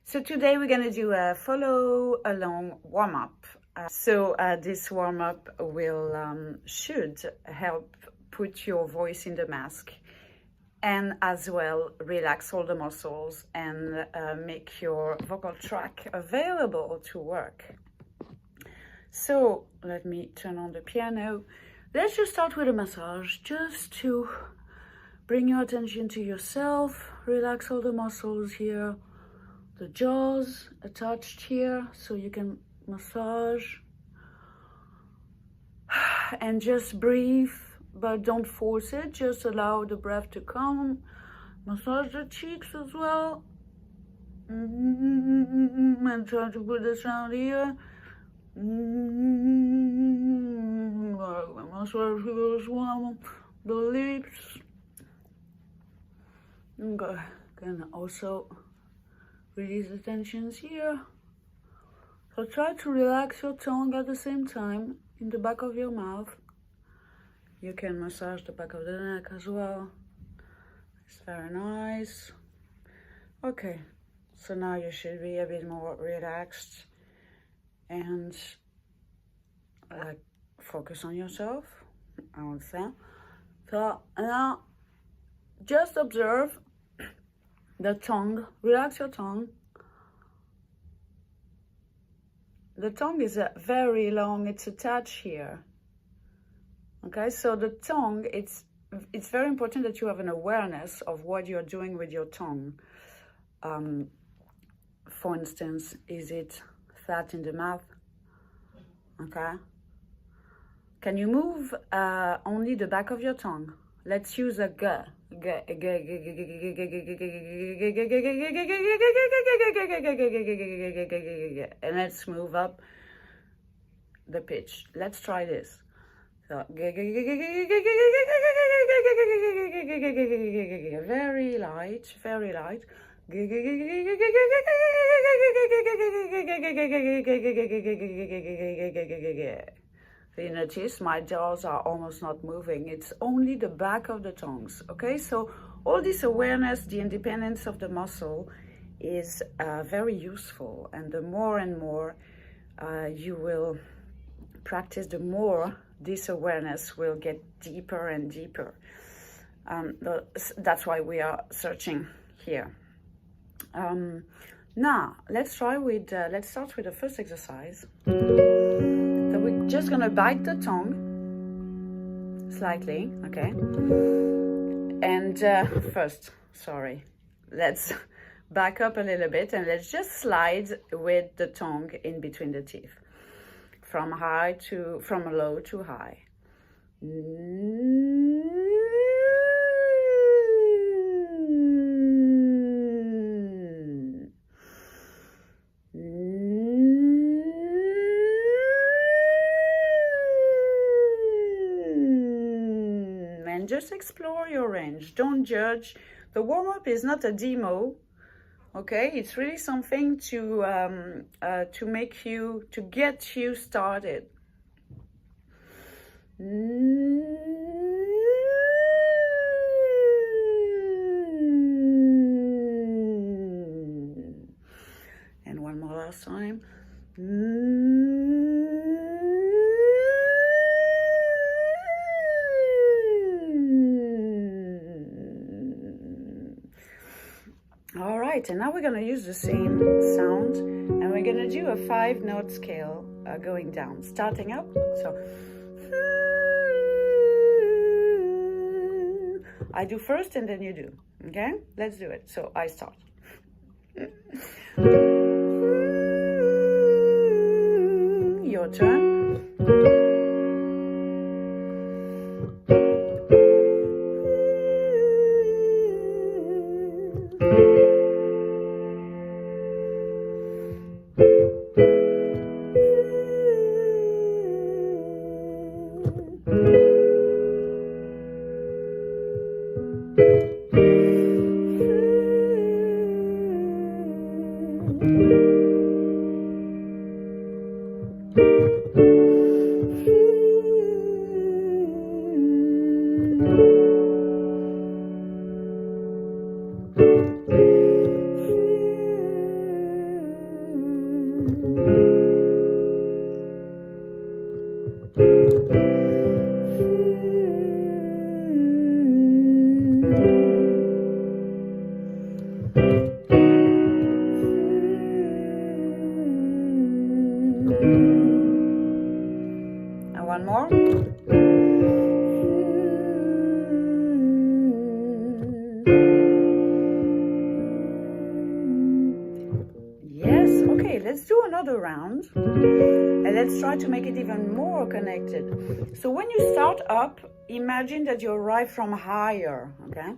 So today we're going to do a follow along warm-up. This warm-up will should help put your voice in the mask and as well relax all the muscles and make your vocal track available to work. So let me turn on the piano. Let's just start with a massage just to bring your attention to yourself, relax all the muscles here. The jaws attached here, so you can massage and just breathe, but don't force it. Just allow the breath to come. Massage the cheeks as well, and try to put the sound here. Massage as well the lips. Okay, can also release the tensions here. So try to relax your tongue at the same time in the back of your mouth. You can massage the back of the neck as well. It's very nice. Okay, so now you should be a bit more relaxed and focus on yourself. I would say. So now just observe the tongue, relax your tongue. The tongue is very long, it's attached here. Okay, so the tongue, it's very important that you have an awareness of what you're doing with your tongue. For instance, is it flat in the mouth? Okay. Can you move only the back of your tongue? Let's use a G. And let's move up the pitch. Let's try this. So very light, very light. So you notice my jaws are almost not moving. It's only the back of the tongues. Okay, so all this awareness, the independence of the muscle is very useful. And the more and more you will practice, the more this awareness will get deeper and deeper. That's why we are searching here. Now, let's start with the first exercise. So we're just gonna bite the tongue slightly, okay? And let's back up a little bit and let's just slide with the tongue in between the teeth, from low to high. Just explore your range. Don't judge. The warm-up is not a demo, okay? It's really something to get you started. And one more last time. All right, and now we're going to use the same sound and we're going to do a 5-note scale going down, starting up. So I do first and then you do. Okay, let's do it. So I start. Your turn. Okay, let's do another round. And let's try to make it even more connected. So when you start up, imagine that you arrive from higher, okay?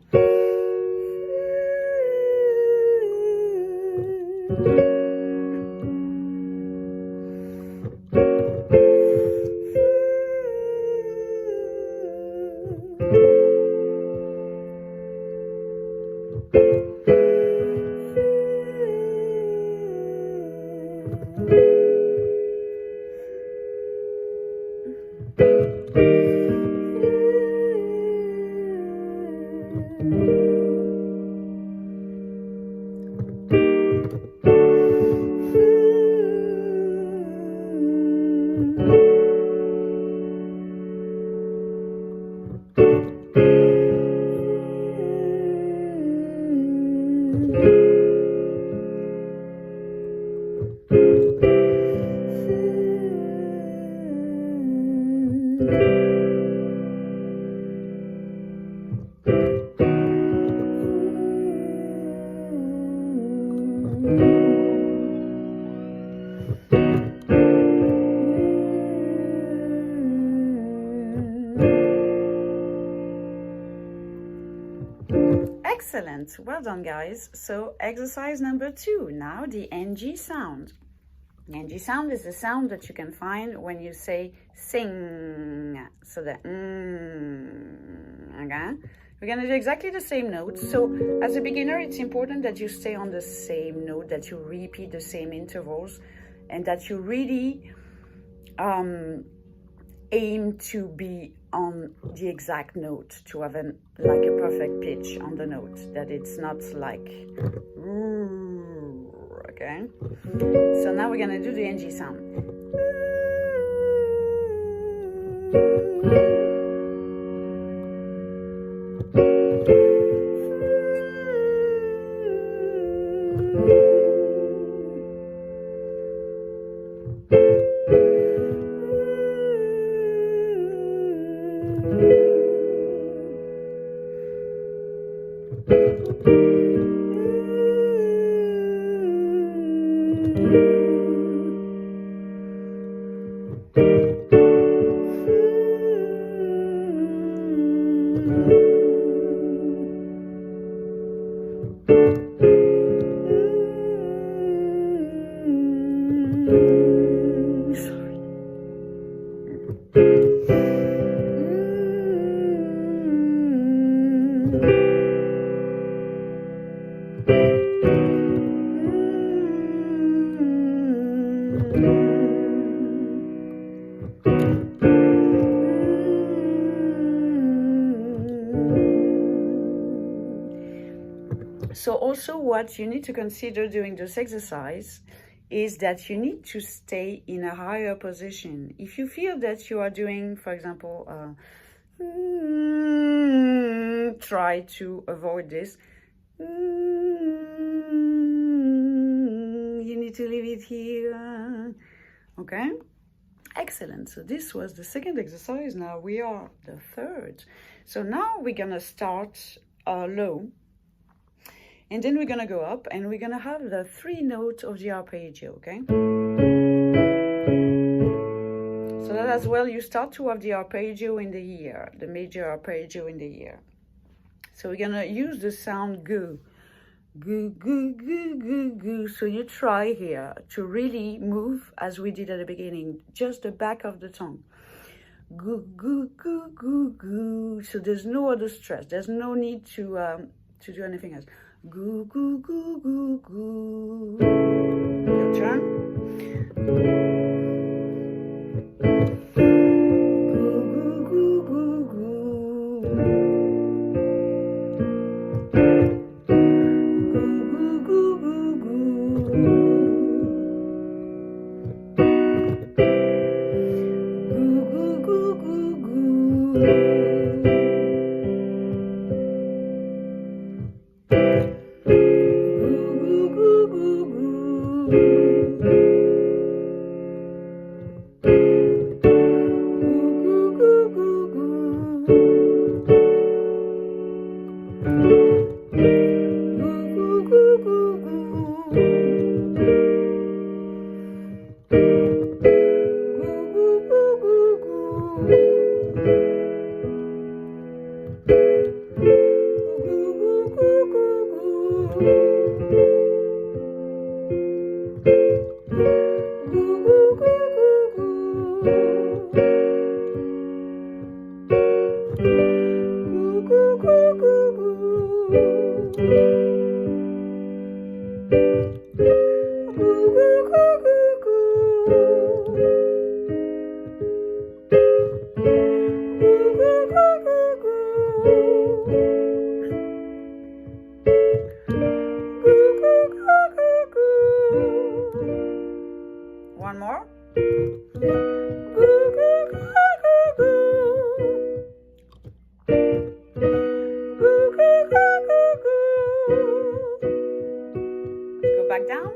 Excellent, well done guys. So exercise number 2, now the NG sound. The NG sound is the sound that you can find when you say sing. So the okay? We're gonna do exactly the same notes. So as a beginner, it's important that you stay on the same note, that you repeat the same intervals, and that you really aim to be on the exact note, to have like a perfect pitch on the note, that it's not like, okay? So now we're gonna do the NG sound. So also what you need to consider during this exercise is that you need to stay in a higher position. If you feel that you are doing, for example, try to avoid this. You need to leave it here, okay? Excellent, so this was the second exercise. Now we are the third. So now we're gonna start low, and then we're gonna go up, and we're gonna have the 3 notes of the arpeggio, okay? So that as well, you start to have the arpeggio in the ear, the major arpeggio in the ear. So we're gonna use the sound goo, goo, goo, goo, goo, goo. So you try here to really move, as we did at the beginning, just the back of the tongue. Goo, goo, goo, goo, goo. So there's no other stress. There's no need to do anything else. Goo, goo, goo, goo, goo. Your turn. One more. Go back down.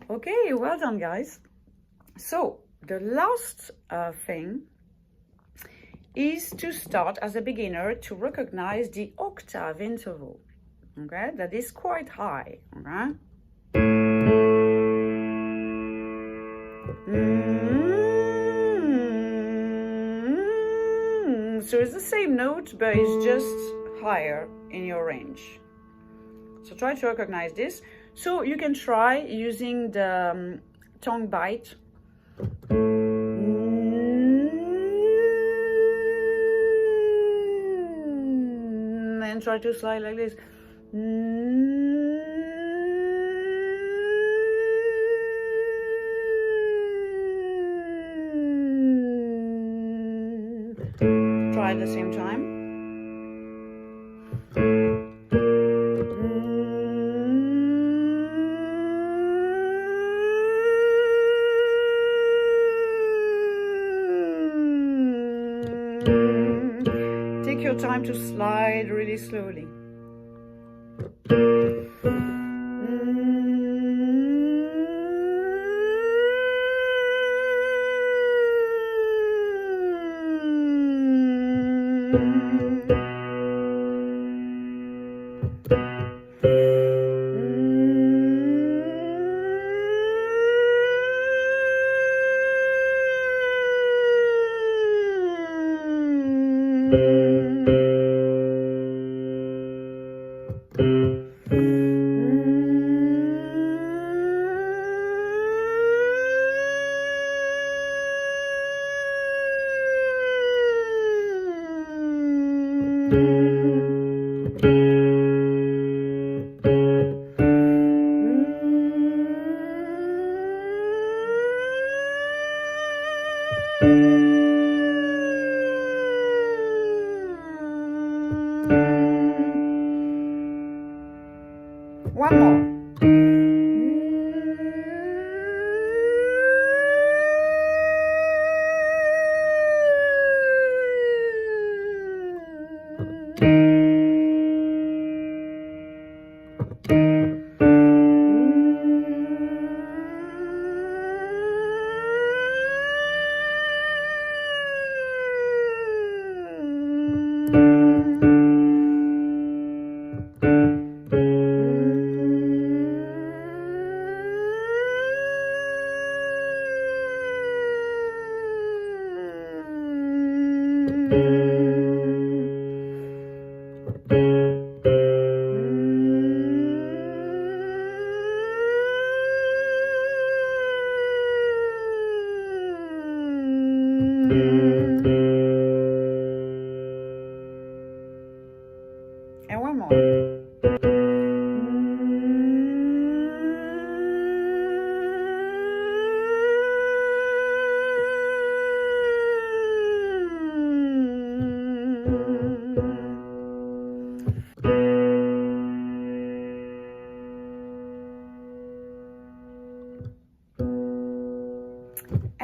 Okay, well done, guys. So the last thing is to start as a beginner to recognize the octave interval, okay? That is quite high, okay? So it's the same note, but it's just higher in your range. So try to recognize this. So you can try using the tongue bite. And try to slide like this. Try at the same time. Take your time to slide really slowly.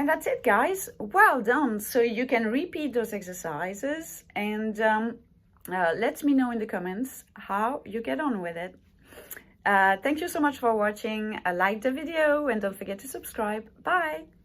And that's it, guys. Well done. So you can repeat those exercises and let me know in the comments how you get on with it. Thank you so much for watching. Like the video and don't forget to subscribe. Bye.